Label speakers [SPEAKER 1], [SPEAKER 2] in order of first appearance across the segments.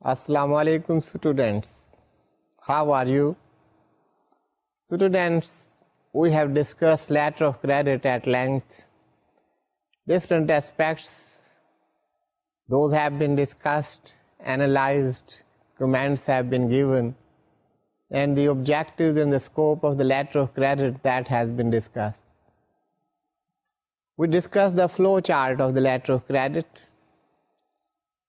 [SPEAKER 1] Assalamu alaikum students. How are you? Students, we have discussed letter of credit at length. Different aspects, those have been discussed, analyzed, comments have been given, and the objectives and the scope of the letter of credit that has been discussed. We discussed the flow chart of the letter of credit,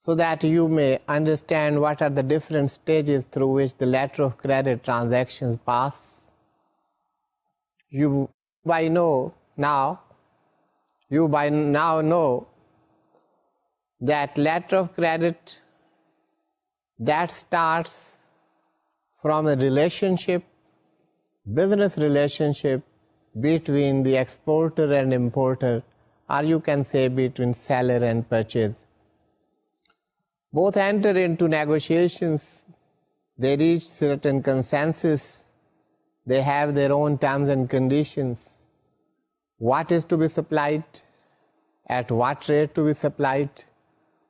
[SPEAKER 1] so that you may understand what are the different stages through which the letter of credit transactions pass. You by now know that letter of credit that starts from a relationship, business relationship between the exporter and importer, or you can say between seller and purchaser. Both enter into negotiations, they reach certain consensus, they have their own terms and conditions. What is to be supplied, at what rate to be supplied,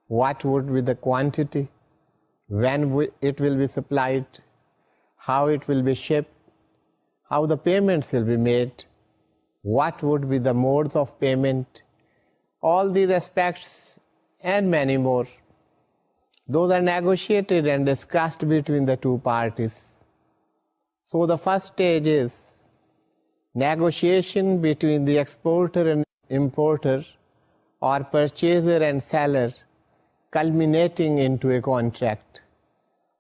[SPEAKER 1] what would be the quantity, when it will be supplied, how it will be shipped, how the payments will be made, what would be the modes of payment. All these aspects and many more, those are negotiated and discussed between the two parties. So the first stage is negotiation between the exporter and importer, or purchaser and seller, culminating into a contract.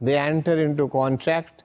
[SPEAKER 1] they enter into contract.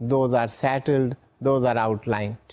[SPEAKER 1] those are settled, those are outlined.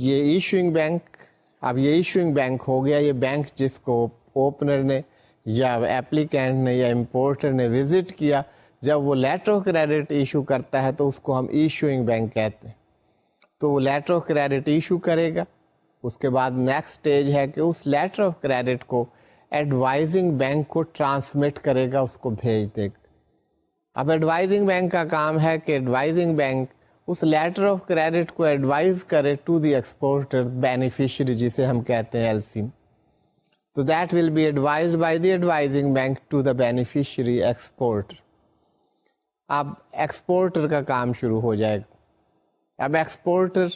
[SPEAKER 1] یہ issuing bank, اب یہ issuing bank ہو گیا یہ bank جس کو opener نے یا applicant نے یا امپورٹر نے وزٹ کیا. جب وہ لیٹر آف کریڈٹ ایشو کرتا ہے تو اس کو ہم ایشوئنگ بینک کہتے ہیں. تو وہ لیٹر آف کریڈٹ ایشو کرے گا. اس کے بعد نیکسٹ اسٹیج ہے کہ اس لیٹر آف کریڈٹ کو ایڈوائزنگ بینک کو ٹرانسمٹ کرے گا، اس کو بھیج دے گا. اب ایڈوائزنگ بینک کا کام ہے کہ ایڈوائزنگ بینک اس لیٹر آف کریڈٹ کو ایڈوائز کرے ٹو دی ایکسپورٹر بینیفیشری، جسے ہم کہتے ہیں ایل سی. تو that will be advised by the advising bank to the beneficiary exporter. اب ایکسپورٹر کا کام شروع ہو جائے گا. اب ایکسپورٹر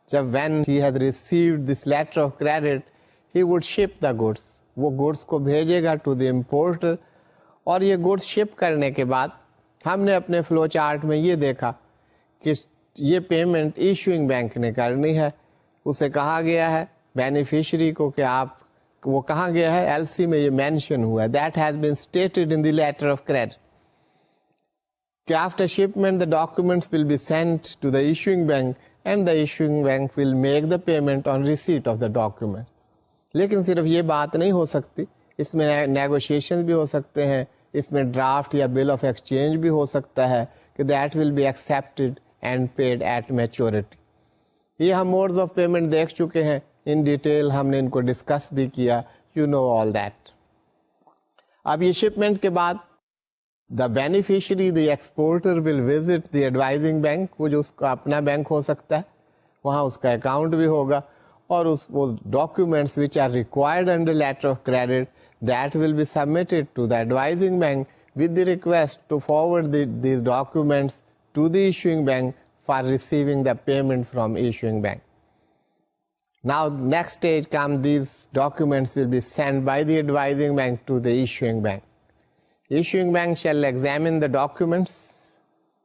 [SPEAKER 1] جب when he has received this letter of credit he would ship the goods, وہ گڈس کو بھیجے گا ٹو دی امپورٹر. اور یہ گڈس شپ کرنے کے بعد ہم نے اپنے فلو چارٹ میں یہ دیکھا کہ یہ پیمنٹ ایشوئنگ بینک نے کرنی ہے. اسے کہا گیا ہے بینیفیشری کو کہ آپ، وہ کہاں گیا ہے ایل سی میں یہ مینشن ہوا ہے that has been stated in the letter of credit کہ after shipment the documents will be sent to the issuing bank and the issuing bank will make the payment on receipt of the document. لیکن صرف یہ بات نہیں ہو سکتی، اس میں negotiation بھی ہو سکتے ہیں، اس میں ڈرافٹ یا بل آف ایکسچینج بھی ہو سکتا ہے کہ that will be accepted and paid at maturity. یہ ہم موڈز آف پیمنٹ دیکھ چکے ہیں ان ڈیٹیل، ہم نے ان کو ڈسکس بھی کیا، یو نو آل دیٹ. اب یہ شپمنٹ کے بعد دا beneficiary the exporter will visit the advising bank, وہ جو اس کا اپنا بینک ہو سکتا ہے، وہاں اس کا اکاؤنٹ بھی ہوگا، اور وہ documents which are required under letter of credit that will be submitted to the advising bank with the request to forward these documents to the issuing bank for receiving the payment from issuing bank. Now next stage comes, these documents will be sent by the advising bank to the issuing bank. Issuing bank shall examine the documents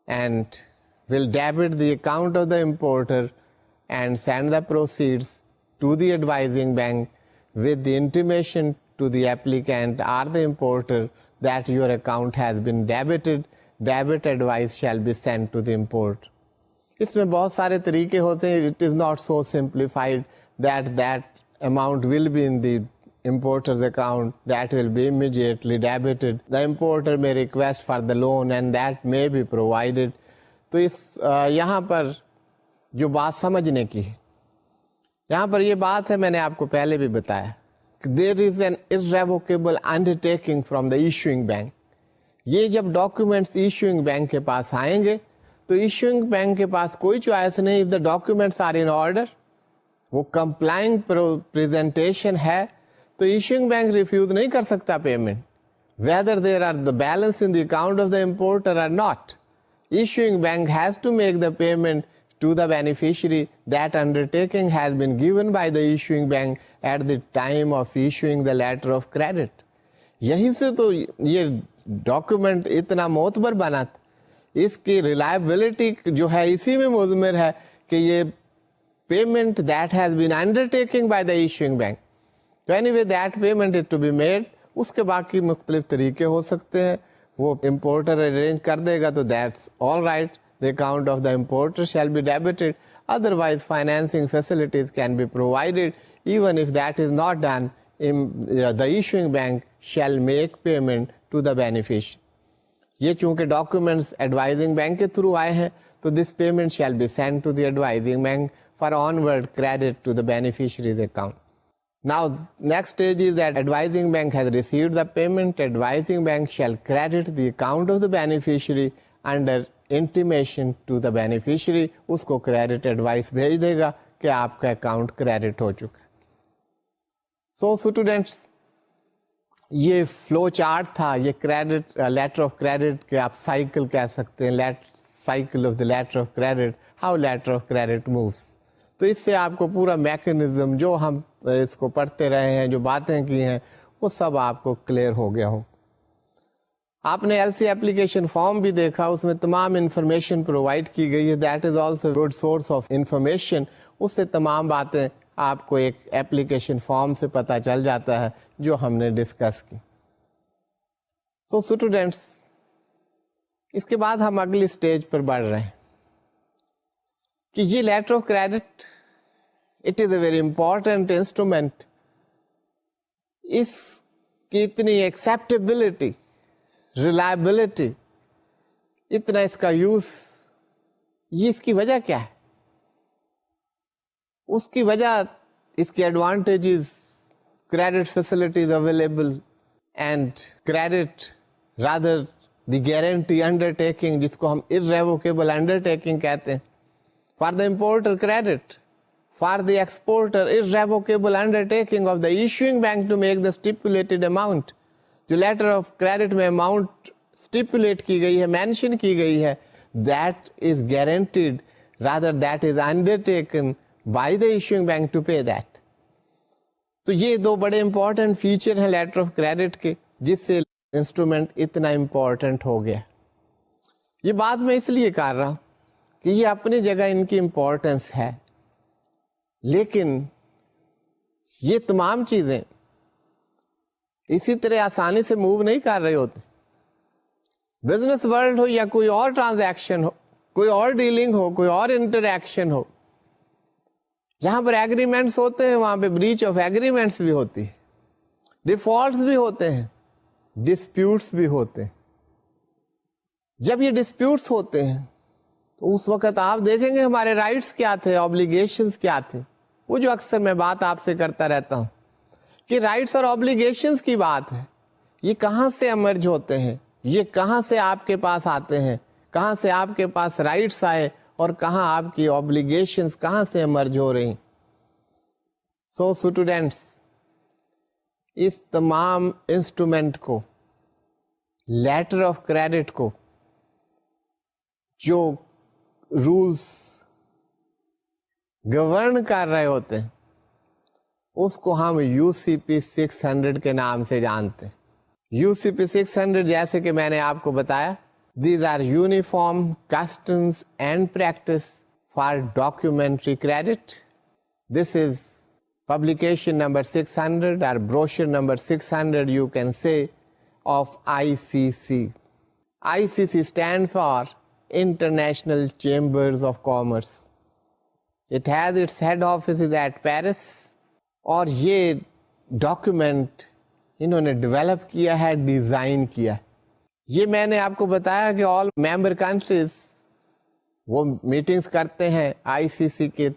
[SPEAKER 1] and will debit the account of the importer and send the proceeds to the advising bank with the intimation to the applicant or the importer that your account has been debited. Debit advice shall be sent to the importer. اس میں بہت سارے طریقے ہوتے ہیں. It is not so simplified that amount will be in the importer's account, that will be immediately debited. The importer may request for the loan and that may be provided. تو یہاں پر جو بات سمجھنے کی ہے، یہاں پر یہ بات ہے، میں نے آپ کو پہلے بھی بتایا، there is an irrevocable undertaking from the issuing bank. یہ جب ڈاکومنٹس ایشوئنگ بینک کے پاس آئیں گے تو ایشوئنگ بینک کے پاس کوئی چوائس نہیں. if the documents are in order، وہ کمپلائنگ پریزنٹیشن ہے تو ایشوئنگ بینک ریفیوز نہیں کر سکتا payment, whether there are the balance in the account of the importer or not. Issuing bank has to make the payment to the beneficiary. That undertaking has been given by the issuing bank at the time of issuing the letter of credit. یہی سے تو یہ document اتنا معتبر بنا تھا. اس کی reliability جو ہے اسی میں مضمر ہے کہ یہ payment that has been undertaking by the issuing bank. تو anyway that payment is to be made. اس کے باقی مختلف طریقے ہو سکتے ہیں، وہ امپورٹر ارینج کر دے گا تو that's all right. The account of the importer shall be debited. Otherwise, financing facilities can be provided. Even if that is not done, the issuing bank shall make payment to the beneficiary. یہ چونکہ documents advising bank کے through آئے ہیں تو this payment shall be send to the advising bank for onward credit to the beneficiary's account. Now next stage is that advising bank has received the payment. Advising bank shall credit the account of the beneficiary under intimation to the beneficiary. اس کو credit advice بھیج دے گا کہ آپ کا account credit ہو چکا ہے. سو students, یہ flow chart تھا، یہ کریڈٹ لیٹر آف کریڈٹ کے آپ سائیکل کہہ سکتے ہیں، cycle of the letter of credit, how letter of credit moves. تو اس سے آپ کو پورا میکنزم جو ہم اس کو پڑھتے رہے ہیں، جو باتیں کی ہیں، وہ سب آپ کو کلیئر ہو گیا ہو. آپ نے ایل سی اپلیکیشن فارم بھی دیکھا، اس میں تمام انفارمیشن پرووائڈ کی گئی ہے. That is also good source of information. اس سے تمام باتیں آپ کو ایک ایپلیکیشن فارم سے پتہ چل جاتا ہے جو ہم نے ڈسکس کی. تو اسٹوڈینٹس، اس کے بعد ہم اگلی اسٹیج پر بڑھ رہے ہیں کہ یہ letter of credit It is a very important instrument. اس کی اتنی ایکسیپٹیبلٹی، ریلائبلٹی، اتنا اس کا یوز، یہ اس کی وجہ کیا ہے؟ اس کی وجہ اس کے advantages, credit facilities available and credit rather the guarantee under taking, جس کو ہم irrevocable undertaking کہتے ہیں. For the importer credit, for the exporter irrevocable undertaking of the issuing bank to make the stipulated amount. جو letter of credit میں amount stipulate کی گئی ہے، mention کی گئی ہے, that is guaranteed, rather that is undertaken by the issuing bank to pay that. تو یہ دو بڑے امپورٹنٹ فیچر ہیں لیٹر آف کریڈٹ کے، جس سے انسٹرومنٹ اتنا امپورٹنٹ ہو گیا. یہ بات میں اس لیے کر رہا ہوں کہ یہ اپنی جگہ ان کی امپورٹنس ہے، لیکن یہ تمام چیزیں اسی طرح آسانی سے موو نہیں کر رہی ہوتی. بزنس ورلڈ ہو یا کوئی اور ٹرانزیکشن ہو، کوئی اور ڈیلنگ ہو، کوئی اور انٹریکشن ہو، جہاں پر ایگریمنٹس ہوتے ہیں وہاں پہ بریچ آف ایگریمنٹس بھی ہوتی ہے، ڈیفالٹس بھی ہوتے ہیں، ڈسپیوٹس بھی ہوتے ہیں. جب یہ ڈسپیوٹس ہوتے ہیں تو اس وقت آپ دیکھیں گے ہمارے رائٹس کیا تھے، آبلیگیشنز کیا تھے. وہ جو اکثر میں بات آپ سے کرتا رہتا ہوں کہ رائٹس اور آبلیگیشنز کی بات ہے، یہ کہاں سے ایمرج ہوتے ہیں، یہ کہاں سے آپ کے پاس آتے ہیں، کہاں سے آپ کے پاس رائٹس آئے اور کہاں آپ کی آبلیگیشنز کہاں سے ایمرج ہو رہی. سو اسٹوڈینٹس، اس تمام انسٹرومنٹ کو، لیٹر آف کریڈٹ کو، جو رولز گورن کر رہے ہوتے ہیں، اس کو ہم UCP 600 کے نام سے جانتے ہیں. UCP 600 جیسے کہ میں نے آپ کو بتایا، these are uniform customs and practice for documentary credit. This is publication number 600 or brochure number 600 you can say of ICC. ICC stand for International Chambers of Commerce. It has its head offices at Paris. اور یہ document انہوں نے develop کیا ہے، design کیا. یہ میں نے آپ کو بتایا کہ آل ممبر کنٹریز وہ میٹنگز کرتے ہیں، ICC کے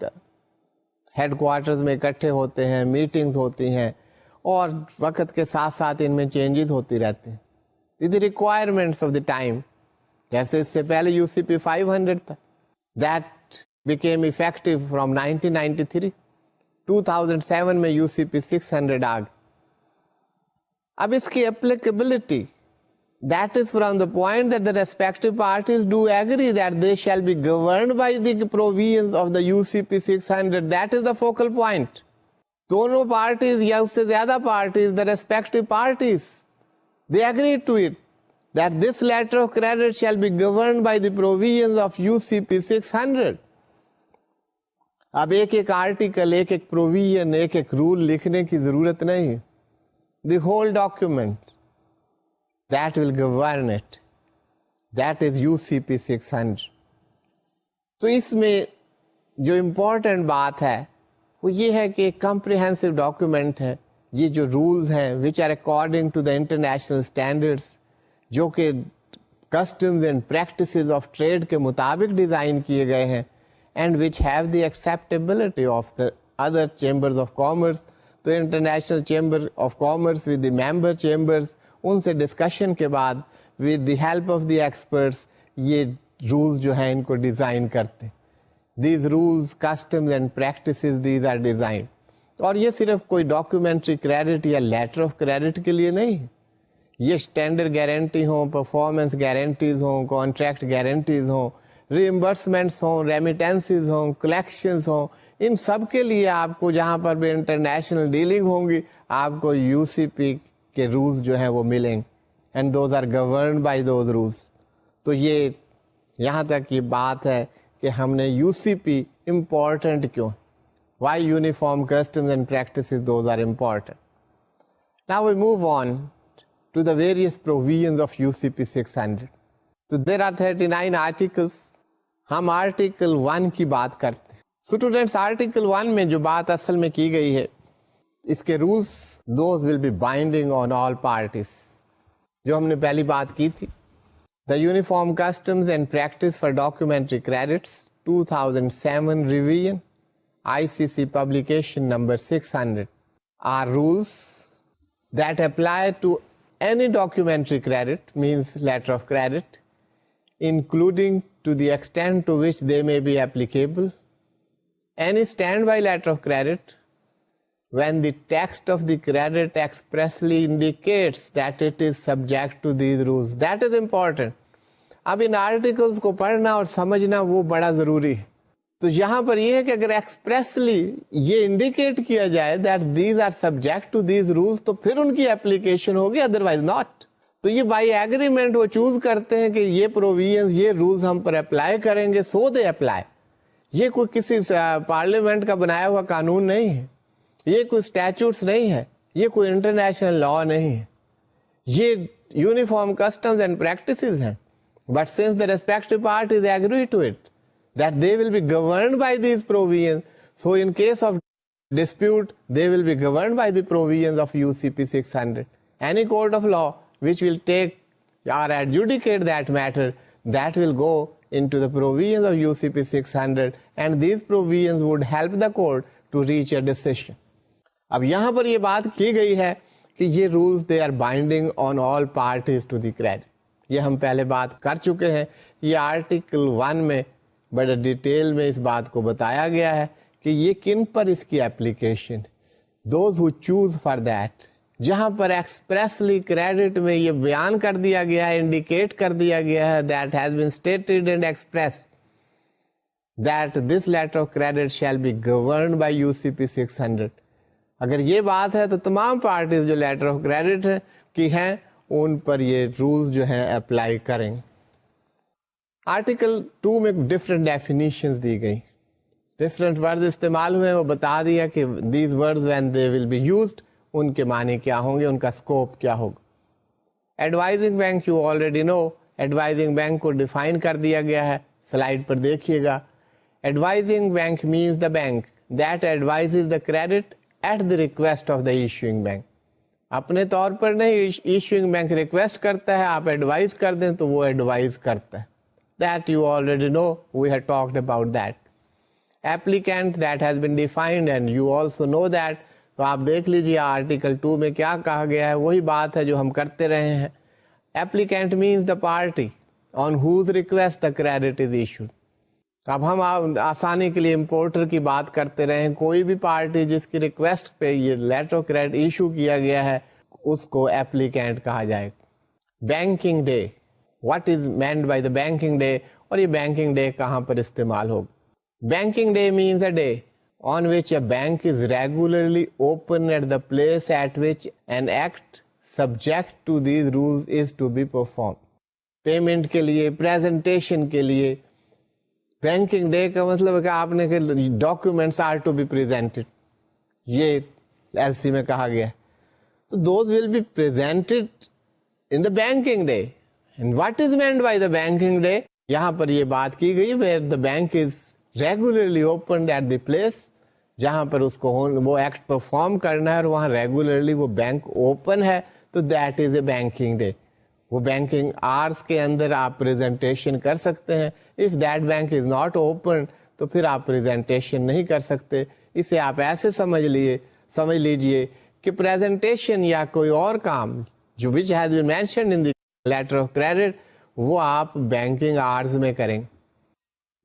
[SPEAKER 1] ہیڈ کوارٹرز میں اکٹھے ہوتے ہیں، میٹنگز ہوتی ہیں، اور وقت کے ساتھ ساتھ ان میں چینجز ہوتی رہتے ہیں with the requirements of the time. جیسے اس سے پہلے UCP 500 تھا، دیٹ بیکیم افیکٹو فرام 1993. 2007 میں UCP 600 آ گئی. اب اس کی applicability, that is from the point that the respective parties do agree that they shall be governed by the provisions of the UCP 600. That is the focal point. دونوں parties یا اس سے زیادہ parties, the respective parties, they agree to it that this letter of credit shall be governed by the provisions of UCP 600. اب ایک ایک article, ایک ایک provision, ایک ایک رول لکھنے کی ضرورت نہیں ہے. The whole document that will govern it, that is UCP 600. تو اس میں جو امپورٹنٹ بات ہے وہ یہ ہے کہ ایک کمپریہنسو ڈاکیومنٹ ہے. یہ جو رولز ہیں which are according to the international standards, جو کہ customs and practices of trade کے مطابق ڈیزائن کیے گئے ہیں، and which have the acceptability of the other chambers of commerce. تو International Chamber of Commerce with the member chambers، ان سے discussion کے بعد with the help of the experts یہ رولز جو ہیں ان کو ڈیزائن کرتے. These rules, customs and practices, these are designed. اور یہ صرف کوئی ڈاکیومنٹری کریڈٹ یا لیٹر آف کریڈٹ کے لیے نہیں ہے. یہ اسٹینڈرڈ گارنٹی ہوں، پرفارمنس گارنٹیز ہوں، کانٹریکٹ گارنٹیز ہوں، ریمبرسمنٹس ہوں، ریمیٹنسز ہوں، کلیکشنز ہوں، ان سب کے لیے آپ کو جہاں پر بھی انٹرنیشنل ڈیلنگ ہوں گی آپ کو UCP کے رولز جو ہیں وہ ملیں گے، and those are governed by those rules. تو یہ یہاں تک یہ بات ہے کہ ہم نے UCP امپورٹنٹ کیوں، why uniform customs and practices those are important. Now we move on to the various provisions of UCP 600. So there are 39 articles. ہم آرٹیکل 1 کی بات کرتے ہیں. اسٹوڈینٹس آرٹیکل 1 میں جو بات اصل میں کی گئی ہے, اس کے rules those will be binding on all parties, جو ہم نے پہلی بات کی تھی. The uniform customs and practice for documentary credits 2007 revision ICC publication number 600 are rules that apply to any documentary credit, means letter of credit, including to the extent to which they may be applicable. Any standby letter of credit, when the text of the credit expressly indicates that it is subject to these rules. That is important. اب ان articles کو پڑھنا اور سمجھنا وہ بڑا ضروری ہے. تو یہاں پر یہ ہے کہ اگر ایکسپریسلی یہ انڈیکیٹ کیا جائے that these are subject to these rules, تو پھر ان کی اپلیکیشن ہوگی, ادروائز ناٹ. تو یہ بائی ایگریمنٹ وہ چوز کرتے ہیں کہ یہ پروویژنز, یہ رولز ہم پر اپلائی کریں گے, سو دے اپلائی. یہ کوئی کسی پارلیمنٹ کا بنایا ہوا قانون نہیں ہے, یہ کوئی اسٹیچوٹس نہیں ہے, یہ کوئی انٹرنیشنل لا نہیں ہے, یہ یونیفارم کسٹمز اینڈ پریکٹسز ہیں. But since the respective parties agree to it, that they will be governed by these provisions, so in case of dispute, they will be governed by the provisions of UCP 600. Any court of law which will take or adjudicate that matter, that will go into the provisions of UCP 600, and these provisions would help the court to reach a decision. اب یہاں پر یہ بات کی گئی ہے کہ یہ rules they are binding on all parties to the credit. یہ ہم پہلے بات کر چکے ہیں. یہ آرٹیکل 1 میں بڑے ڈیٹیل میں اس بات کو بتایا گیا ہے کہ یہ کن پر اس کی application, those who choose for that. جہاں پر ایکسپریسلی کریڈٹ میں یہ بیان کر دیا گیا ہے, انڈیکیٹ کر دیا گیا ہے, that has been stated and express that this letter of credit shall be governed by UCP 600. اگر یہ بات ہے تو تمام پارٹیز جو لیٹر آف کریڈٹ کی ہیں ان پر یہ رولز جو ہیں اپلائی کریں. آرٹیکل 2 میں ڈفرینٹ ڈیفینیشنز دی گئی, ڈفرینٹ ورڈز استعمال ہوئے, وہ بتا دیا کہ these words when they will be used, ان کے معنی کیا ہوں گے, ان کا اسکوپ کیا ہوگا. Advising bank you already know, advising bank کو ڈیفائن کر دیا گیا ہے, سلائڈ پر دیکھیے گا. Advising bank means the bank that advises the credit at the request of the issuing bank. اپنے طور پر نہیں, ایشوئنگ بینک ریکویسٹ کرتا ہے, آپ ایڈوائز کر دیں تو وہ ایڈوائز کرتا ہے. That you already know, we had talked about that. Applicant, that has been defined and you also know that. تو آپ دیکھ لیجیے آرٹیکل 2 میں کیا کہا گیا ہے, وہی بات ہے جو ہم کرتے رہے ہیں. Applicant means the party on whose request the credit is issued. اب ہم آسانی کے لیے امپورٹر کی بات کرتے رہے ہیں, کوئی بھی پارٹی جس کی ریکویسٹ پہ یہ لیٹر آف کریڈٹ ایشو کیا گیا ہے اس کو ایپلیکینٹ کہا جائے گا. Banking day, what is meant by the banking day, اور یہ بینکنگ ڈے کہاں پر استعمال ہوگا. Banking day means a day on which a bank is regularly open at the place at which an act subject to these rules is to be performed. Payment کے لیے, presentation کے لیے. Banking day کا مطلب ہے کہ آپ نے documents are to be presented, یہ LC میں کہا گیا. تو those will be presented in the banking day. And what is meant by the banking day, یہاں پر یہ بات کی گئی where the bank is regularly opened at the place, جہاں پر اس کو وہ ایکٹ پرفارم کرنا ہے اور وہاں ریگولرلی وہ بینک اوپن ہے, تو that is a banking day. وہ بینکنگ آرس کے اندر آپ پریزنٹیشن کر سکتے ہیں. If that bank is not open تو پھر آپ پریزنٹیشن نہیں کر سکتے. اسے آپ ایسے سمجھ لیجئے کہ پریزنٹیشن یا کوئی اور کام جو which has been mentioned in the letter of credit وہ آپ بینکنگ آرز میں کریں.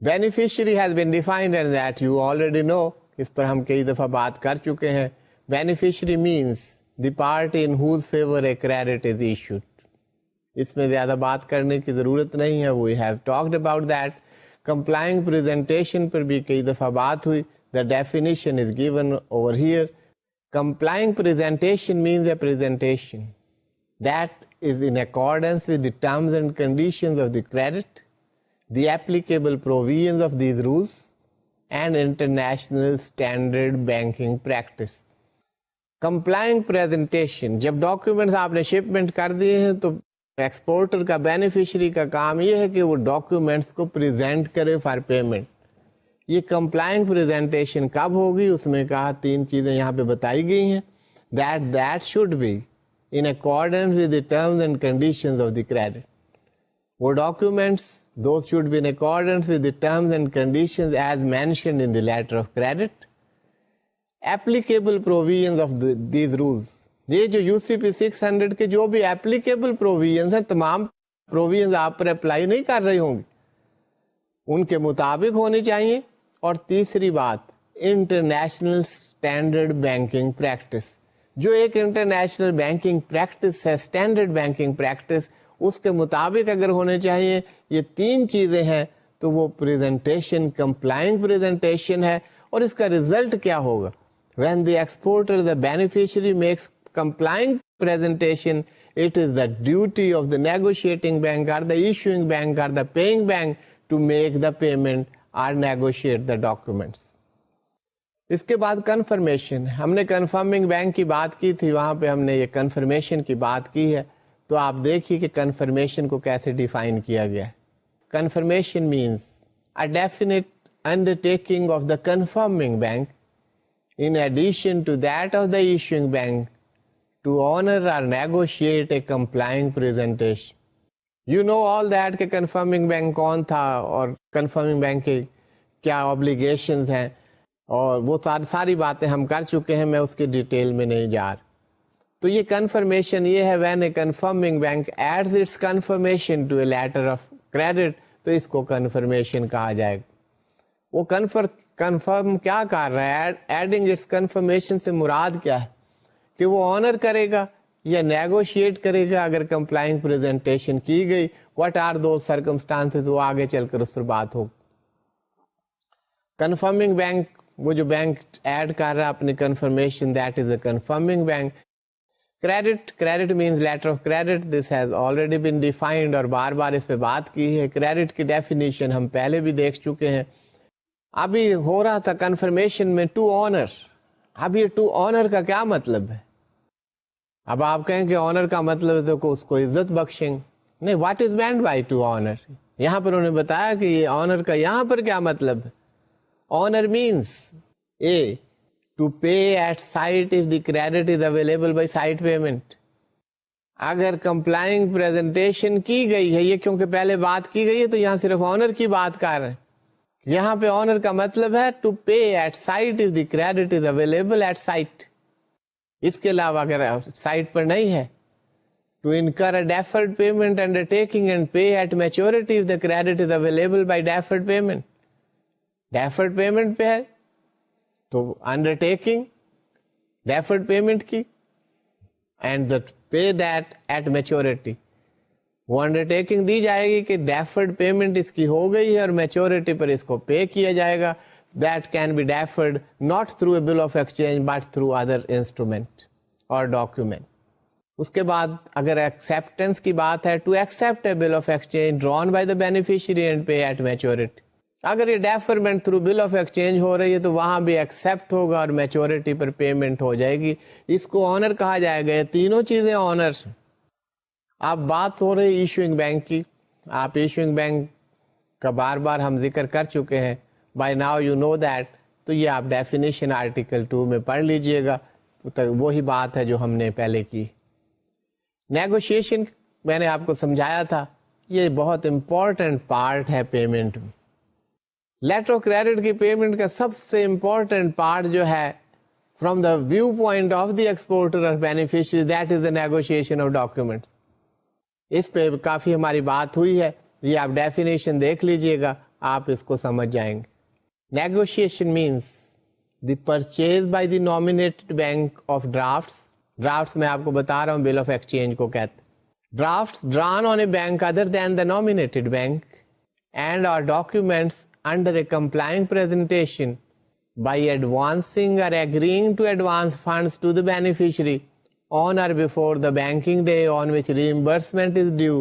[SPEAKER 1] Beneficiary has been defined and that you already know, اس پر ہم کئی دفعہ بات کر چکے ہیں. Beneficiary means the party in whose favour a credit is issued. اس میں زیادہ بات کرنے کی ضرورت نہیں ہے, we have talked about that. Complying presentation پر بھی کئی دفعہ بات ہوئی. The definition is given over here. Complying presentation means a presentation that is in accordance with the terms and conditions of the credit, the applicable provisions of these rules, and international standard banking practice. Complying presentation, جب documents آپ نے shipment کر دیے ہیں تو exporter کا, beneficiary کا کام یہ ہے کہ وہ ڈاکیومنٹس کو پریزنٹ کرے فار پیمنٹ. یہ کمپلائنگ پریزنٹیشن کب ہوگی؟ اس میں کہا 3 چیزیں یہاں پہ بتائی گئی ہیں. that should be in accordance with the terms and conditions of the credit. وہ documents, those should be in accordance with the terms and conditions as mentioned in the letter of credit. Applicable provisions of these rules. یہ جو UCP 600 کے جو بھی applicable provisions ہیں, تمام provisions آپ پر apply نہیں کر رہی ہوں گی, ان کے مطابق ہونی چاہیے. اور تیسری بات, انٹرنیشنل اسٹینڈرڈ بینکنگ پریکٹس, جو ایک انٹرنیشنل بینکنگ پریکٹس ہے, اسٹینڈرڈ بینکنگ پریکٹس, اس کے مطابق اگر ہونے چاہیے. یہ 3 چیزیں ہیں تو وہ پریزنٹیشن کمپلائنگ پریزنٹیشن ہے. اور اس کا ریزلٹ کیا ہوگا؟ when the exporter, the beneficiary makes complying presentation, it is the duty of the negotiating bank or the issuing bank or the paying bank to make the payment or negotiate the documents. اس کے بعد confirmation. ہم نے confirming bank کی بات کی تھی, وہاں پہ ہم نے یہ کنفرمیشن کی بات کی ہے. تو آپ دیکھیے کہ کنفرمیشن کو کیسے ڈیفائن کیا گیا ہے. Confirmation means a definite undertaking of the confirming bank in addition to that of the issuing bank to honor or negotiate a complying presentation. You know all that کہ confirming bank کون تھا اور confirming bank کے کیا obligations ہیں, اور وہ ساری باتیں ہم کر چکے ہیں, میں اس کی ڈیٹیل میں نہیں جا رہا. تو یہ کنفرمیشن یہ ہے, when a confirming bank adds its confirmation to a letter of credit, تو اس کو کنفرمیشن کہا جائے گا. وہ کنفرم کیا کر رہا ہے؟ ایڈنگ اٹس کنفرمیشن سے مراد کیا ہے کہ وہ آنر کرے گا یا نیگوشیٹ کرے گا اگر کمپلائنگ پریزنٹیشن کی گئی. واٹ آر دوز سرکمسٹانسز, وہ آگے چل کر اس پر بات ہوگی. کنفرمنگ بینک, وہ جو بینک ایڈ کر رہا ہے اپنی confirmation, that is a confirming bank. Credit means letter of credit. This has already been defined, اور بار بار اس پہ بات کی ہے. کریڈٹ کی ڈیفینیشن ہم پہلے بھی دیکھ چکے ہیں. ابھی ہو رہا تھا کنفرمیشن میں ٹو آنر. اب یہ ٹو آنر کا کیا مطلب ہے؟ اب آپ کہیں کہ آنر کا مطلب ہے تو اس کو عزت بخشیں. نہیں, what is meant by to honour? یہاں پر انہوں نے بتایا کہ یہ آنر کا یہاں پر کیا مطلب ہے. Honour means a to pay at sight if the credit is available by sight payment. اگر کمپلائنگ پریزنٹیشن کی گئی ہے, یہ کیونکہ پہلے بات کی گئی ہے تو یہاں صرف آنر کی بات کر رہے ہیں. یہاں پہ آنر کا مطلب ہے to pay at sight if the credit is available at sight. اس کے علاوہ اگر سائٹ پر نہیں ہے, to incur a deferred payment undertaking and pay at maturity if the credit is available by deferred payment. Deferred payment پہ ہے تو انڈرٹیکنگ ڈیفرڈ پیمنٹ کی, and pay that at maturity. وہ انڈرٹیکنگ دی جائے گی کہ ڈیفرڈ پیمنٹ اس کی ہو گئی ہے اور میچورٹی پر اس کو پے کیا جائے گا. That can be deferred not through a bill of exchange but through other instrument اور ڈاکیومنٹ. اس کے بعد اگر ایکسیپٹنس کی بات ہے, to accept a bill of exchange drawn by the beneficiary and pay at maturity. اگر یہ deferment through bill of exchange ہو رہی ہے تو وہاں بھی ایکسپٹ ہوگا اور میچورٹی پر پیمنٹ ہو جائے گی. اس کو آنر کہا جائے گا. یہ تینوں چیزیں آنرس. اب بات ہو رہی ایشوئنگ بینک کی. آپ ایشوئنگ بینک کا بار بار ہم ذکر کر چکے ہیں, by now you know that. تو یہ آپ ڈیفینیشن آرٹیکل 2 میں پڑھ لیجئے گا, وہی بات ہے جو ہم نے پہلے کی. نیگوشیشن میں نے آپ کو سمجھایا تھا, یہ بہت امپورٹنٹ پارٹ ہے پیمنٹ میں. لیٹر آف کریڈٹ کی پیمنٹ کا سب سے امپورٹنٹ پارٹ جو ہے from the viewpoint of the exporter اور beneficiary, that is the negotiation of documents. اس پہ کافی ہماری بات ہوئی ہے, یہ آپ ڈیفینیشن دیکھ لیجئے گا, آپ اس کو سمجھ جائیں گے. Negotiation means the purchase by the nominated bank of drafts. Drafts میں آپ کو بتا رہا ہوں بل آف ایکسچینج کو کہتے ہیں. Drafts drawn on a bank other than the nominated bank and are documents under a complying presentation by advancing or agreeing to advance funds to the beneficiary on or before the banking day on which reimbursement is due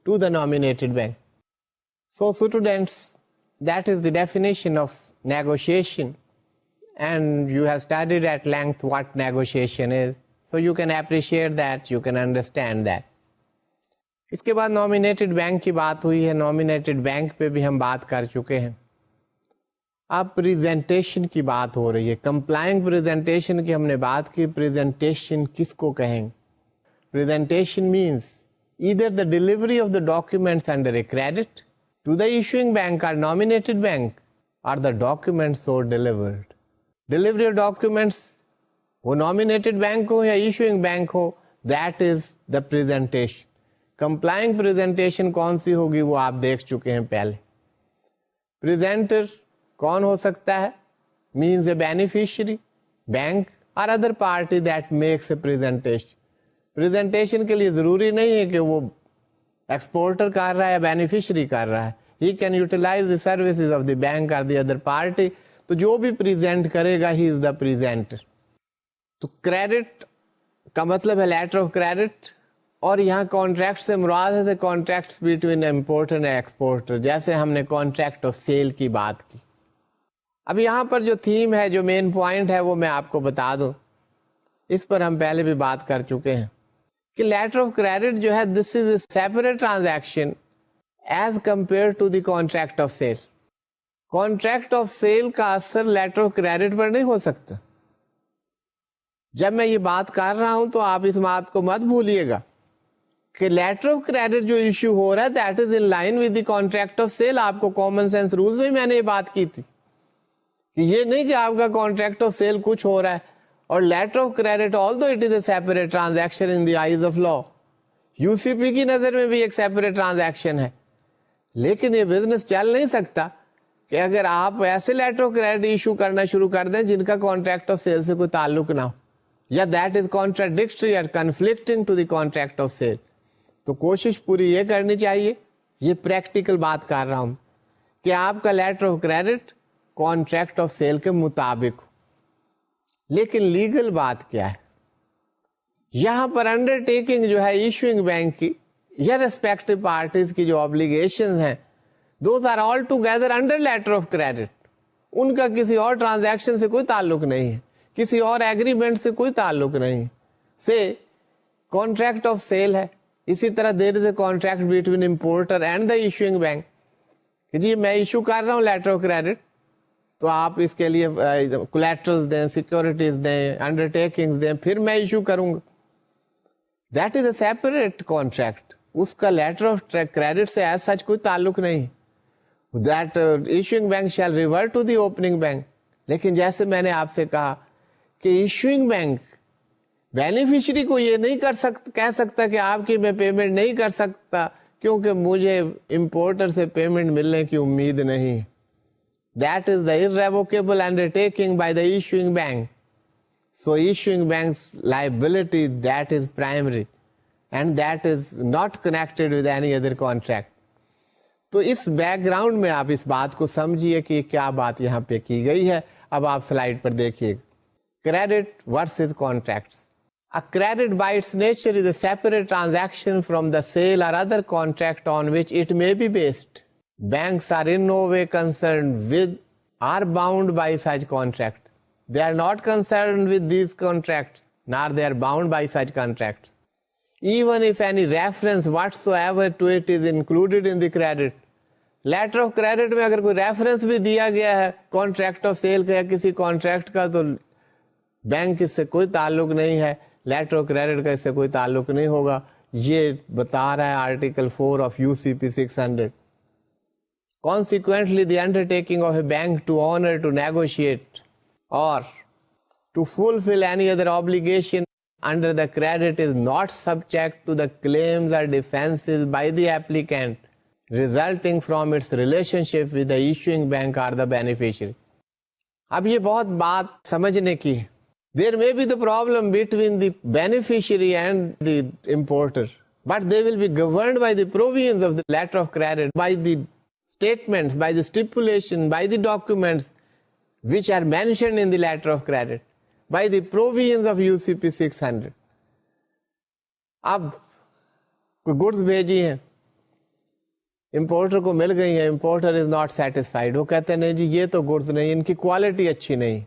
[SPEAKER 1] to the nominated bank. So students, that is the definition of negotiation, and you have studied at length what negotiation is, so you can appreciate that, you can understand that. اس کے بعد nominated bank کی بات ہوئی ہے. Nominated bank پہ بھی ہم بات کر چکے ہیں. اب پریزنٹیشن کی بات ہو رہی ہے. کمپلائنگ پریزنٹیشن کی ہم نے بات کی. پریزنٹیشن کس کو کہیں گے؟ Presentation means either the delivery of the documents under a credit to the issuing bank or nominated bank or the documents so delivered. Delivery of documents وہ nominated bank ہو یا issuing bank who, that is the presentation. Complying presentation کون سی ہوگی وہ آپ دیکھ چکے ہیں پہلے. Presenter کون ہو سکتا ہے؟ means a beneficiary, bank or other party that makes a presentation. Presentation کے لیے ضروری نہیں ہے کہ وہ ایکسپورٹر کر رہا ہے یا بینیفیشری کر رہا ہے. He can utilize the services of the bank or the other party. تو جو بھی پریزنٹ کرے گا ہی از دا پریزنٹر. تو کریڈٹ کا مطلب ہے لیٹر آف کریڈٹ, اور یہاں کانٹریکٹ سے مراد ہے contracts between importer and exporter, جیسے ہم نے کانٹریکٹ آف سیل کی بات کی. اب یہاں پر جو تھیم ہے, جو مین پوائنٹ ہے, وہ میں آپ کو بتا دوں. اس پر ہم پہلے بھی بات کر چکے ہیں کہ لیٹر آف کریڈٹ جو ہے this is a separate transaction as compare to the contract of sale. Contract of sale کا اثر لیٹر آف کریڈٹ پر نہیں ہو سکتا. جب میں یہ بات کر رہا ہوں تو آپ اس بات کو مت بھولیے گا کہ لیٹر آف کریڈٹ جو ایشو ہو رہا ہے that is in line with the contract of sale. آپ کو کامن سینس رولز میں نے یہ بات کی تھی کہ یہ نہیں کہ آپ کا کانٹریکٹ آف سیل کچھ ہو رہا ہے اور letter of credit although it is a separate transaction in the eyes of law, UCP کی نظر میں بھی ایک سیپریٹ ٹرانزیکشن ہے, لیکن یہ بزنس چل نہیں سکتا کہ اگر آپ ایسے لیٹر آف کریڈٹ ایشو کرنا شروع کر دیں جن کا کانٹریکٹ آف سیل سے کوئی تعلق نہ ہو, یا that is contradictory or conflicting to the contract of sale. تو کوشش پوری یہ کرنی چاہیے, یہ پریکٹیکل بات کر رہا ہوں, کہ آپ کا letter of credit contract of sale کے مطابق ہو. لیکن لیگل بات کیا ہے؟ یہاں پر انڈر ٹیکنگ جو ہے ایشوئنگ بینک کی یا ریسپیکٹو پارٹیز کی جو آبلیگیشن ہیں, those are all together under letter of credit. ان کا کسی اور ٹرانزیکشن سے کوئی تعلق نہیں ہے, کسی اور ایگریمنٹ سے کوئی تعلق نہیں ہے. سے کانٹریکٹ آف سیل ہے. اسی طرح there is a contract between importer and the issuing bank کہ جی میں ایشو کر رہا ہوں لیٹر آف کریڈٹ, تو آپ اس کے لیے کولیٹرلز دیں, سیکورٹیز دیں, انڈر ٹیکنگز دیں, پھر میں ایشو کروں گا. That is a separate contract. اس کا لیٹر آف کریڈٹ سے ایز سچ کوئی تعلق نہیں. That issuing bank shall revert to the opening bank. لیکن جیسے میں نے آپ سے کہا کہ ایشوئنگ بینک بینیفیشری کو یہ نہیں کہہ سکتا کہ آپ کی میں پیمنٹ نہیں کر سکتا کیونکہ مجھے امپورٹر سے پیمنٹ ملنے کی امید نہیں. That is the irrevocable undertaking by the issuing bank. So issuing bank's liability, that is primary, and that is not connected with any other contract. تو اس بیک گراؤنڈ میں آپ اس بات کو سمجھیے کہ کیا بات یہاں پہ کی گئی ہے. اب آپ سلائڈ پر دیکھیے. Credit versus contracts. A credit by its nature is a separate transaction from the sale or other contract on which it may be based. Banks are in no way concerned with or bound by such contract. They are not concerned with these contracts, nor they are bound by such contracts. Even if any reference whatsoever to it is included in the credit. Letter of credit میں اگر کوئی reference بھی دیا گیا ہے contract of sale کا یا کسی کانٹریکٹ کا, تو بینک اس سے کوئی تعلق نہیں ہے, لیٹر آف کریڈٹ کا اس سے کوئی تعلق نہیں ہوگا. یہ بتا رہا ہے article 4 of UCP 600. Consequently, the undertaking of a bank to honor, to negotiate, or to fulfill any other obligation under the credit is not subject to the claims or defenses by the applicant resulting from its relationship with the issuing bank or the beneficiary. اب یہ بہت بات سمجھنے کی ہے. There may be the problem between the beneficiary and the importer, but they will be governed by the provisions of the letter of credit, by the statements, by the stipulation, by the documents which are mentioned in the letter of credit, by the provisions of UCP 600. اب کوئی goods بھیجی ہیں, importer کو مل گئی ہیں, importer is not satisfied, وہ کہتے ہیں نہیں جی یہ تو گڈز نہیں, ان کی کوالٹی اچھی نہیں.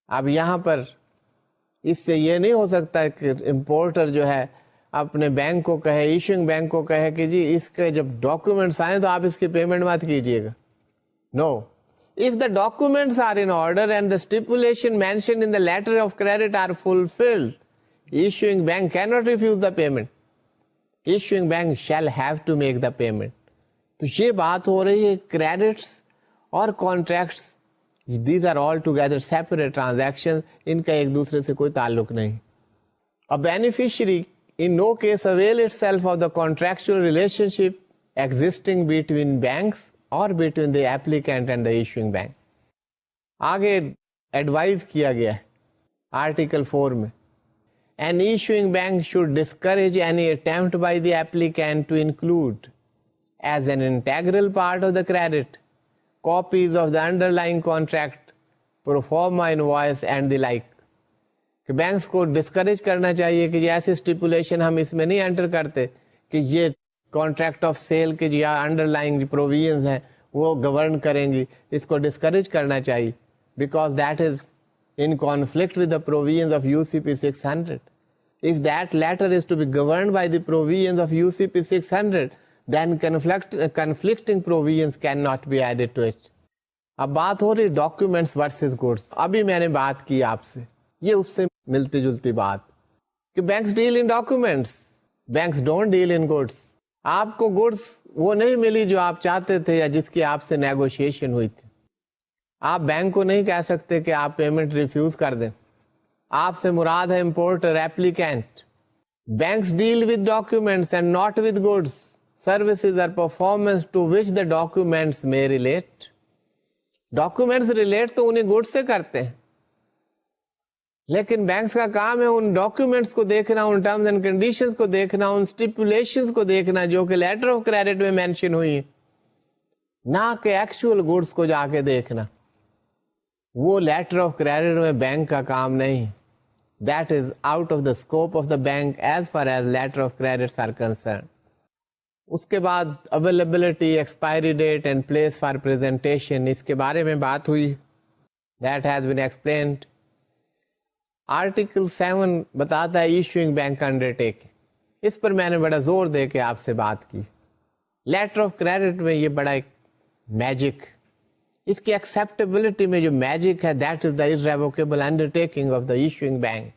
[SPEAKER 1] اب یہاں پر اس سے یہ نہیں ہو سکتا کہ امپورٹر جو ہے اپنے بینک کو کہے, ایشوئنگ بینک کو کہے کہ جی اس کے جب ڈاکومنٹس آئیں تو آپ اس کی پیمنٹ مت کیجیے گا. نو, If the documents are in order and the stipulation mentioned in the letter of credit are fulfilled, issuing bank cannot refuse the payment. Issuing bank shall have to make the payment. تو یہ بات ہو رہی ہے credits اور contracts. These are all together separate transactions. ان کا ایک دوسرے سے کوئی تعلق نہیں. A beneficiary in no case avail itself of the contractual relationship existing between banks or between the applicant and the issuing bank. آگے ایڈوائز کیا گیا ہے آرٹیکل 4 میں. An issuing bank should discourage any attempt by the applicant to include as an integral part of the credit copies of the underlying contract, pro forma invoice and the like. کہ banks کو discourage کرنا چاہیے کہ یہ ایسی stipulation ہم اس میں نہیں انٹر کرتے کہ یہ کانٹریکٹ آف سیل کے یا انڈر لائنگ پروویژنز ہیں وہ گورن کریں گی. اس کو ڈسکریج کرنا چاہیے because that is in conflict with the provisions of UCP 600. If that letter is to be governed by the provisions of UCP 600, then conflicting provisions cannot be added to it. اب بات ہو رہی documents versus goods. ابھی میں نے بات کی آپ سے, یہ اس سے ملتی جلتی بات کہ banks deal in documents, banks don't deal in goods. آپ کو گڈس وہ نہیں ملی جو آپ چاہتے تھے یا جس کی آپ سے نیگوشیشن ہوئی تھی. آپ بینک کو نہیں کہہ سکتے کہ آپ پیمنٹ ریفیوز کر دیں. آپ سے مراد ہے importer, applicant. Banks deal with documents and not with goods, services اور performance to which the documents may relate. Documents relate تو انہیں گڈ سے کرتے ہیں, لیکن بینکس کا کام ہے ان ڈاکیومنٹس کو دیکھنا, ان ٹرمز اینڈ کنڈیشنز کو دیکھنا, ان اسٹیپولیشنز کو دیکھنا جو کہ لیٹر آف کریڈٹ میں مینشن ہوئی ہیں, نہ کہ ایکچوئل گڈس کو جا کے دیکھنا. وہ لیٹر آف کریڈٹ میں بینک کا کام نہیں. That is out of the scope of the bank as far as letter of credits are concern. اس کے بعد availability, expiry date and place for presentation, اس کے بارے میں بات ہوئی. That has been explained. Article 7 بتاتا ہے ایشوئنگ بینک انڈر ٹیکنگ. اس پر میں نے بڑا زور دے کے آپ سے بات کی. لیٹر آف کریڈٹ میں یہ بڑا ایک میجک, اس کی ایکسیپٹیبلٹی میں جو میجک ہے, that is the irrevocable undertaking of the issuing bank.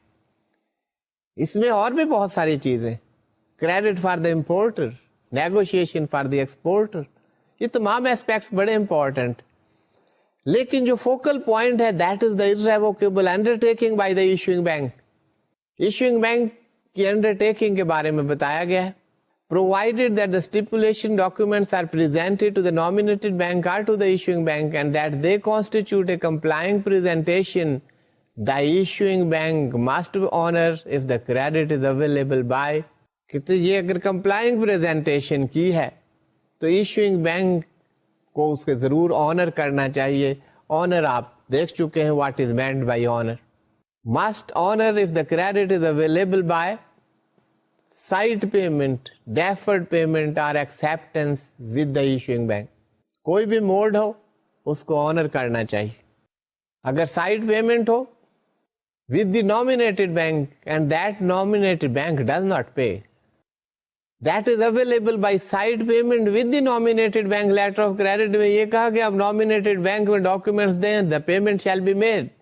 [SPEAKER 1] اس میں اور بھی بہت ساری چیزیں, credit for the importer, negotiation for the exporter, یہ تمام ایسپیکٹس بڑے امپورٹنٹ. لیکن جو فوکل پوائنٹ ہے that is the irrevocable undertaking by the issuing bank. Issuing bank کی انڈرٹیکنگ کے بارے میں بتایا گیا ہے. Provided that the stipulation documents are presented to the nominated bank or to the issuing bank and that they constitute a complying presentation, the issuing bank must honor if the credit is available by. کہ یہ اگر complying presentation کی ہے تو issuing bank کو اس کے ضرور honor کرنا چاہیے. honor آپ دیکھ چکے ہیں what is meant by honor. must honor if the credit is available by side payment, deferred payment or acceptance with the issuing bank. کوئی بھی موڈ ہو اس کو آنر کرنا چاہیے. اگر sight payment who with the nominated bank and that nominated bank does not pay, that is available by side payment with the nominated bank. letter of credit میں یہ کہا کہ اب nominated bank میں ڈاکیومنٹس دیں, the payment shall be made.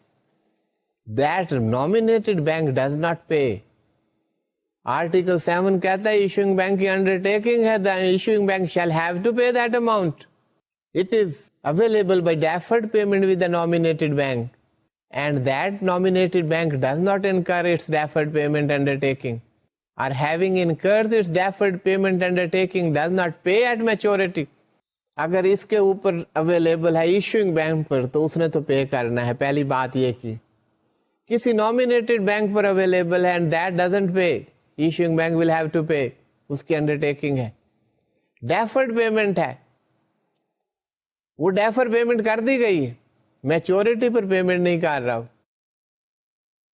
[SPEAKER 1] that nominated bank does not pay. Article 7 کہتا ہے issuing bank کی انڈرٹیکنگ ہے, the issuing bank shall have to pay that amount. It is available by deferred payment with the nominated bank and that nominated bank does not incur its deferred payment undertaking or having incurred its deferred payment undertaking does not pay at maturity. اگر اس کے اوپر available ہے issuing bank پر تو اس نے تو پے کرنا ہے. پہلی بات یہ کی کسی nominated بینک پر اویلیبل ہے and that doesn't pay, issuing bank will have to pay, اس کی انڈرٹیکنگ ہے. ڈیفرڈ پیمنٹ ہے, وہ ڈیفر پیمنٹ کر دی گئی ہے, میچورٹی پر پیمنٹ نہیں کر رہا.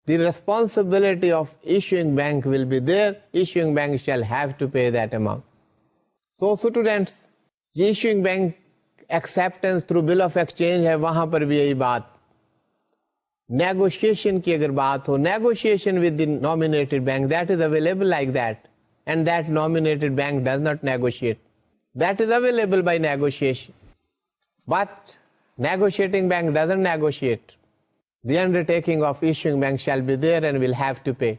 [SPEAKER 1] The responsibility of issuing bank will be there, issuing bank shall have to pay that amount. So students, یہ issuing bank acceptance through bill of exchange ہے, وہاں پر بھی یہی بات. نیگوشیشن کی اگر بات ہو, negotiation with the nominated bank, that is available like that and that nominated bank does not negotiate, that is available by negotiation. But Negotiating bank doesn't negotiate. The undertaking of issuing bank shall be there and will have to pay.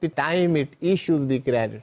[SPEAKER 1] the time it issues the credit.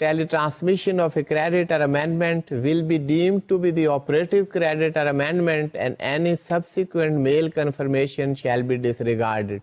[SPEAKER 1] teletransmission of a credit or amendment will be deemed to be the operative credit or amendment, and any subsequent mail confirmation shall be disregarded.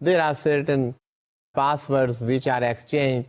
[SPEAKER 1] there are certain passwords which are exchanged,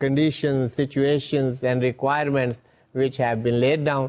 [SPEAKER 1] conditions, situations and requirements which have been laid down,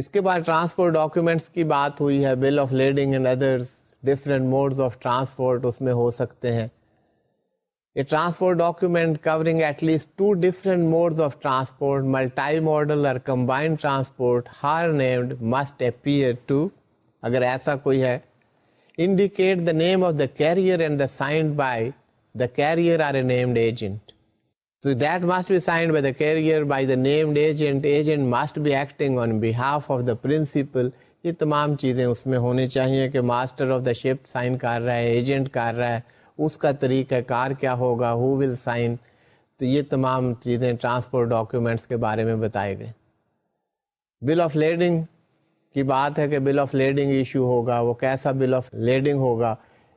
[SPEAKER 1] اس کے بعد transport documents کی بات ہوئی ہے, bill of lading and others, different modes of transport اس میں ہو سکتے ہیں. A transport document covering at least 2 different modes of transport, multimodal or combined transport, are named, must appear to, اگر ایسا کوئی ہے, indicate the name of the carrier and the signed by the carrier or a named agent. So that must be signed by the carrier, by the named agent. Agent must be acting on behalf of the principal. یہ تمام چیزیں اس میں ہونی چاہیے کہ master of the ship sign کر رہا ہے, ایجنٹ کر رہا ہے, اس کا طریقہ کار کیا ہوگا, ہو ول سائن. تو یہ تمام چیزیں ٹرانسپورٹ ڈاکیومنٹس کے بارے میں بتائے گئے. بل آف لیڈنگ کی بات ہے کہ بل آف لیڈنگ ایشو ہوگا, وہ کیسا بل آف لیڈنگ ہوگا,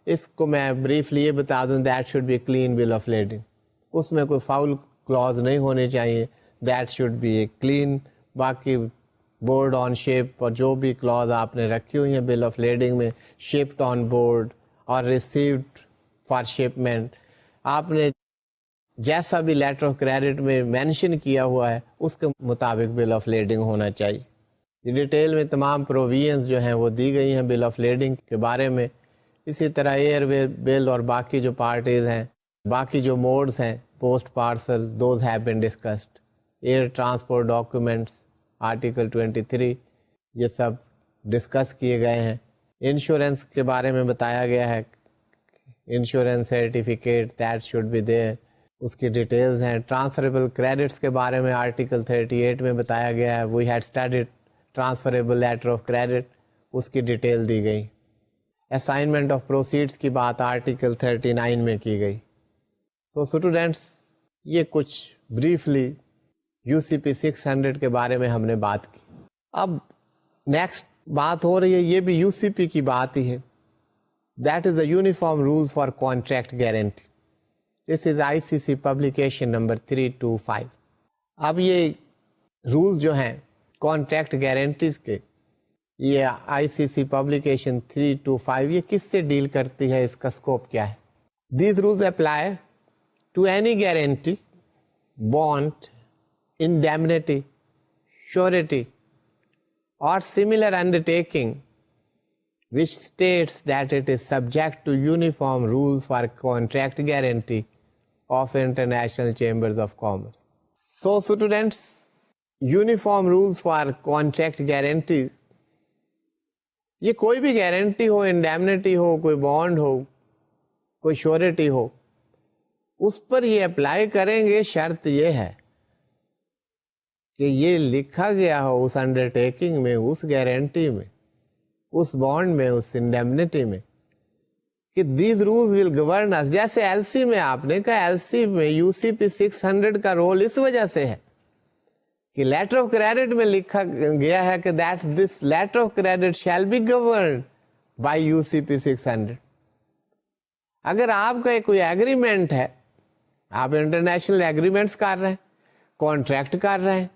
[SPEAKER 1] اس کو میں بریفلی یہ بتا دوں, that should be clean bill of lading. اس میں کوئی فاؤل کلوز نہیں ہونی چاہیے, that should be a clean. باقی بورڈ آن شپ اور جو بھی کلوز آپ نے رکھی ہوئی ہیں بل آف لیڈنگ میں, شپڈ آن بورڈ اور ریسیوڈ فار شپمنٹ, آپ نے جیسا بھی لیٹر آف کریڈٹ میں مینشن کیا ہوا ہے اس کے مطابق بل آف لیڈنگ ہونا چاہیے. یہ ڈیٹیل میں تمام پروویژنز جو ہیں وہ دی گئی ہیں بل آف لیڈنگ کے بارے میں. اسی طرح ایئر وے بل اور باقی جو پارٹیز ہیں, باقی جو موڈز ہیں, post parcel, those have been discussed. Air transport documents article 23, یہ سب ڈسکس کیے گئے ہیں. انشورنس کے بارے میں بتایا گیا ہے, insurance certificate that should be there, اس کی ڈیٹیلز ہیں. ٹرانسفریبل کریڈٹس کے بارے میں آرٹیکل 38 میں بتایا گیا ہے, we had studied transferable letter of credit, اس کی ڈیٹیل دی گئی. اسائنمنٹ آف پروسیڈس کی بات آرٹیکل 39 میں کی گئی. تو اسٹوڈینٹس یہ کچھ بریفلی UCP 600 کے بارے میں ہم نے بات کی. اب نیکسٹ بات ہو رہی ہے, یہ بھی UCP کی بات ہی ہے, that is the uniform rules for contract guarantee. This is ICC publication number 325. اب یہ رولز جو ہیں کانٹریکٹ گارنٹیز کے, یہ ICC پبلیکیشن 325 یہ کس سے ڈیل کرتی ہے, اس کا اسکوپ کیا ہے. These rules apply to any guarantee, bond, indemnity, surety or similar undertaking which states that it is subject to uniform rules for contract guarantee of International Chambers of Commerce. So students, uniform rules for contract guarantees, یہ کوئی بھی guarantee ہو, indemnity ہو, کوئی bond ہو, کوئی شورٹی ہو, اس پر یہ apply کریں گے. شرط یہ ہے کہ یہ لکھا گیا ہو اس انڈرٹیکنگ میں, اس گارنٹی میں, اس بانڈ میں, اس انڈیمنٹی میں کہ دیز رولز ول گورن اس. جیسے LC میں آپ نے کہا, LC میں UCP 600 کا رول اس وجہ سے ہے کہ لیٹر آف کریڈٹ میں لکھا گیا ہے کہ that this letter of credit shall be governed by UCP 600. اگر آپ کا کوئی ایگریمنٹ ہے, آپ انٹرنیشنل ایگریمنٹس کر رہے ہیں, کانٹریکٹ کر رہے ہیں,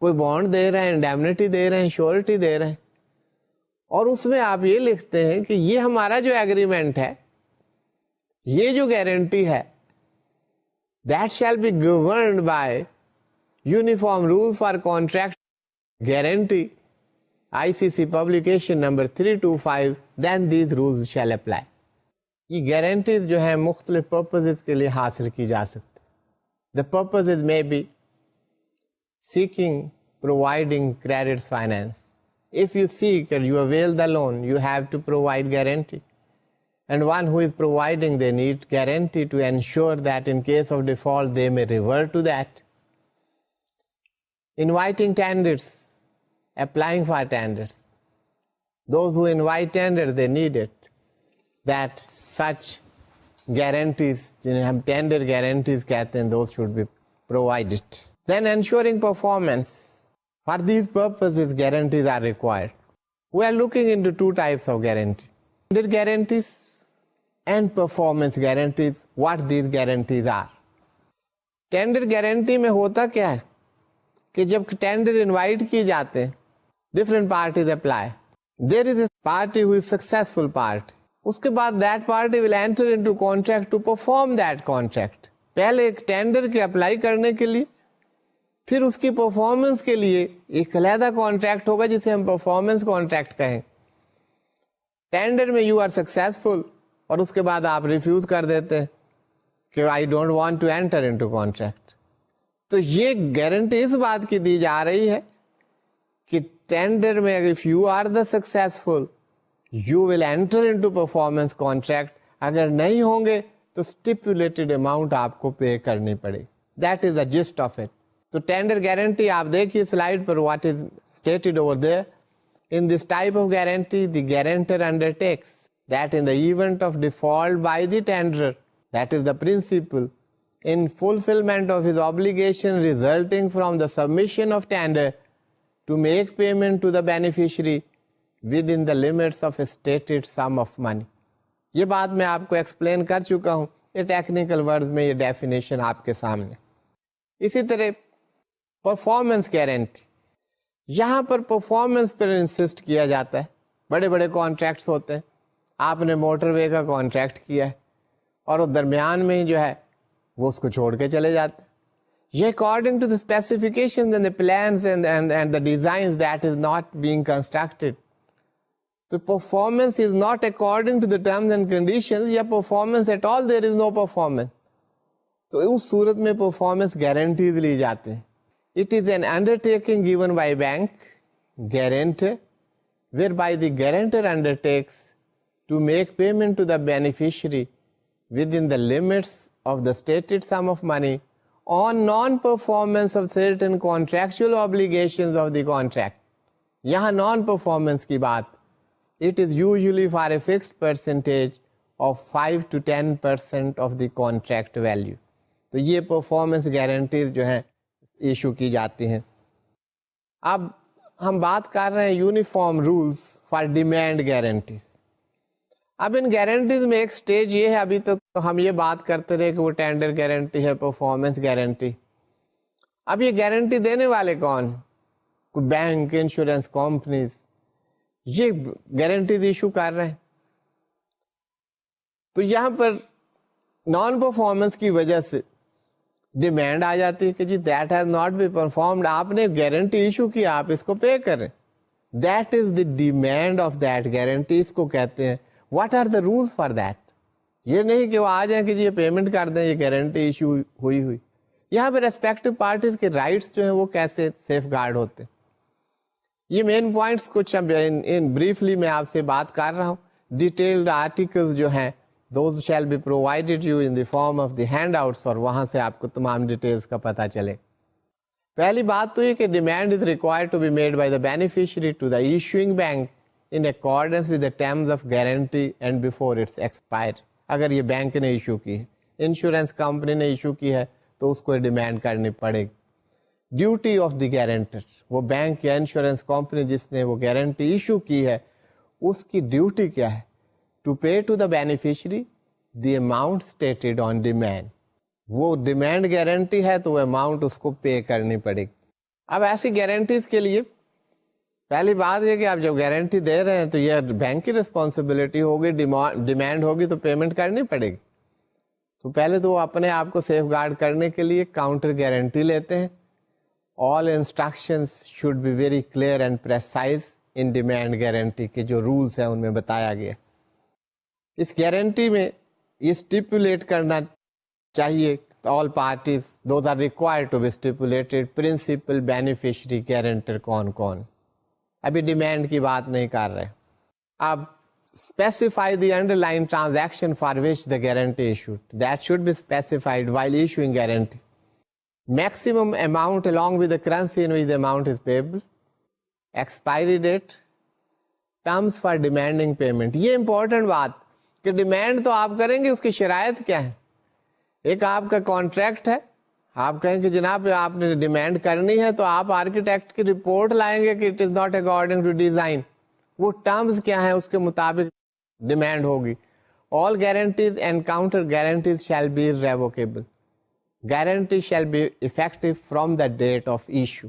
[SPEAKER 1] کوئی بانڈ دے رہے ہیں, انڈیمنٹی دے رہے ہیں, شیورٹی دے رہے ہیں, اور اس میں آپ یہ لکھتے ہیں کہ یہ ہمارا جو ایگریمنٹ ہے, یہ جو گارنٹی ہے, that shall be governed by uniform rules for contract guarantee ICC publication number 325, then these rules shall apply. یہ گارنٹیز جو ہیں مختلف پرپزز کے لیے حاصل کی جا سکتی. The purposes may be seeking, providing credit finance. If you seek or you avail the loan, you have to provide guarantee. And one who is providing, they need guarantee to ensure that in case of default, they may revert to that. Inviting tenders, applying for tenders. Those who invite tender, they need it. That such guarantees, جنہیں ہم tender guarantees کہتے ہیں, those should be provided. Then ensuring performance. For these purposes, guarantees are required. We are looking into 2 types of guarantees. Tender guarantees and performance guarantees. What these guarantees are. Tender guarantee میں ہوتا کیا ہے کہ جب tender invite کیے جاتے ہیں, different parties apply. There is a party who is successful party. اس کے بعد that party will enter into contract to perform that contract. پہلے ایک ٹینڈر کے اپلائی کرنے کے لیے پھر اس کی پرفارمنس کے لیے ایک علیحدہ کانٹریکٹ ہوگا جسے ہم پرفارمنس کانٹریکٹ کہیں. ٹینڈر میں یو آر سکسیسفل اور اس کے بعد آپ ریفیوز کر دیتے ہیں کہ I don't want to enter into contract. تو یہ گارنٹی اس بات کی دی جا رہی ہے کہ ٹینڈر میں if you are the successful you will enter into performance contract. اگر نہیں ہوں گے تو اسٹیپولیٹڈ اماؤنٹ آپ کو پے کرنی پڑے. That is the just of it. تو ٹینڈر گارنٹی آپ دیکھیے slide per what is stated over there. In this type of guarantee, the guarantor undertakes that in the event of default by the tenderer, that is the principal, in fulfillment of his obligation resulting from the submission of tender, to make payment to the beneficiary within the limits of a stated sum of money. یہ بات میں آپ کو explain کر چکا ہوں. یہ technical words میں یہ ڈیفینیشن آپ کے سامنے. اسی طرح پرفارمنس گارنٹی, یہاں پر پرفارمنس پر انسسٹ کیا جاتا ہے. بڑے بڑے کانٹریکٹس ہوتے ہیں, آپ نے موٹر وے کا کانٹریکٹ کیا ہے اور وہ درمیان میں ہی جو ہے وہ اس کو چھوڑ کے چلے جاتے ہیں. یہ according to the specifications and the plans and the designs that is not being constructed. تو performance is not according to the terms and conditions, یا performance at all there is no performance. تو اس صورت میں performance guarantees لی جاتے ہیں. It is an undertaking given by bank guarantor whereby the guarantor undertakes to make payment to the beneficiary within the limits of the stated sum of money on non-performance of certain contractual obligations of the contract. یہاں non-performance کی بات, it is usually for a fixed percentage of 5 to 10% of the contract value. تو یہ performance guarantees جو ہیں issue کی جاتی ہیں. اب ہم بات کر رہے ہیں uniform rules for demand guarantees. اب ان گارنٹیز میں ایک سٹیج یہ ہے, ابھی تک ہم یہ بات کرتے رہے کہ وہ ٹینڈر گارنٹی ہے, پرفارمنس گارنٹی. اب یہ گارنٹی دینے والے کون؟ کوئی بینک, انشورنس کمپنیز, یہ گارنٹیز ایشو کر رہے ہیں. تو یہاں پر نان پرفارمنس کی وجہ سے ڈیمانڈ آ جاتی ہے کہ جی that has not be performed, آپ نے گارنٹی ایشو کی, آپ اس کو پے کریں. That is the demand of that guarantee, اس کو کہتے ہیں. What are the rules for that? یہ نہیں کہ وہ آ جائیں کہ جی یہ پیمنٹ کر دیں, یہ گارنٹی ایشو ہوئی. یہاں پہ ریسپیکٹو پارٹیز کے رائٹس جو ہیں وہ کیسے سیف گارڈ ہوتے ہیں, یہ مین پوائنٹس کچھ بریفلی میں آپ سے بات کر رہا ہوں. ڈیٹیلڈ آرٹیکلز جو ہیں those shall be provided you in the form of the handouts, اور وہاں سے آپ کو تمام ڈیٹیلز کا پتہ چلے. پہلی بات تو یہ کہ demand is required to be made by the beneficiary to the issuing bank in accordance with the terms of guarantee and before its expiry. اگر یہ بینک نے ایشو کی ہے, انشورنس کمپنی نے ایشو کی ہے, تو اس کو ڈیمانڈ کرنی پڑے گی. ڈیوٹی آف دی گارنٹر, وہ بینک یا انشورنس کمپنی جس نے وہ گارنٹی ایشو کی ہے, اس کی ڈیوٹی کیا ہے؟ To pay to the beneficiary the amount stated on demand. وہ ڈیمانڈ گارنٹی ہے تو وہ اماؤنٹ اس کو پے کرنی پڑے گی. اب ایسی گارنٹیز کے لیے پہلی بات یہ کہ آپ جب گارنٹی دے رہے ہیں تو یہ بینک کی رسپانسبلٹی ہوگی, ڈیمانڈ ہوگی تو پیمنٹ کرنی پڑے گی. تو پہلے تو وہ اپنے آپ کو سیف گارڈ کرنے کے لیے کاؤنٹر گارنٹی لیتے ہیں. All instructions should be very clear and precise in demand guarantee کے جو رولس ہیں ان میں بتایا گیا. اس گارنٹی میں یہ اسٹیپولیٹ کرنا چاہیے all parties, those are required to be stipulated, principal, beneficiary, guarantor کون کون. ابھی ڈیمانڈ کی بات نہیں کر رہے. اب specify the underline transaction for which the guarantee issued, that should be specified while issuing guarantee. Maximum amount along with the currency in which the amount is payable, expiry date, terms for demanding payment. یہ important بات کہ demand تو آپ کریں گے, اس کی شرائط کیا ہے. ایک آپ کا کانٹریکٹ ہے, آپ کہیں کہ جناب آپ نے ڈیمانڈ کرنی ہے تو آپ آرکیٹیکٹ کی رپورٹ لائیں گے کہ it is not according to design. وہ ٹرمز کیا ہیں اس کے مطابق ڈیمانڈ ہوگی. All guarantees and counter guarantees shall be revocable. Guarantee shall be effective from the date of issue.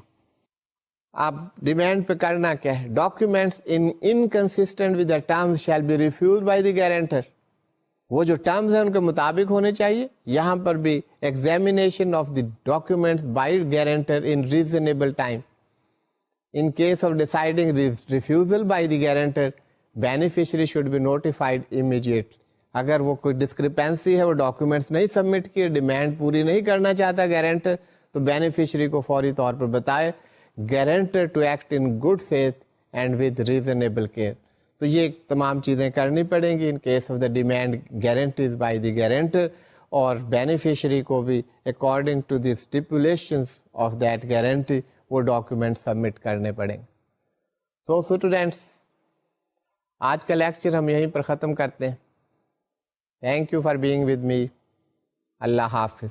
[SPEAKER 1] آپ ڈیمانڈ پہ کرنا کیا ہے؟ Documents inconsistent with the terms shall be refused by the guarantor. وہ جو ٹرمز ہیں ان کے مطابق ہونے چاہیے. یہاں پر بھی examination of the documents by guarantor in reasonable time. In case of deciding refusal by the guarantor, beneficiary should be notified immediately. اگر وہ کوئی ڈسکرپینسی ہے, وہ ڈاکیومنٹس نہیں سبمٹ کیے, ڈیمانڈ پوری نہیں کرنا چاہتا گارنٹر, تو بینیفیشری کو فوری طور پر بتائے. Guarantor to act in good faith and with reasonable care. تو یہ تمام چیزیں کرنی پڑیں گی in case of the demand guarantees by the guarantor, اور بینیفیشری کو بھی according to the stipulations of that guarantee وہ ڈاکیومنٹ سبمٹ کرنے پڑیں. سو اسٹوڈینٹس, آج کا لیکچر ہم یہیں پر ختم کرتے ہیں. Thank you for being with me. اللہ حافظ.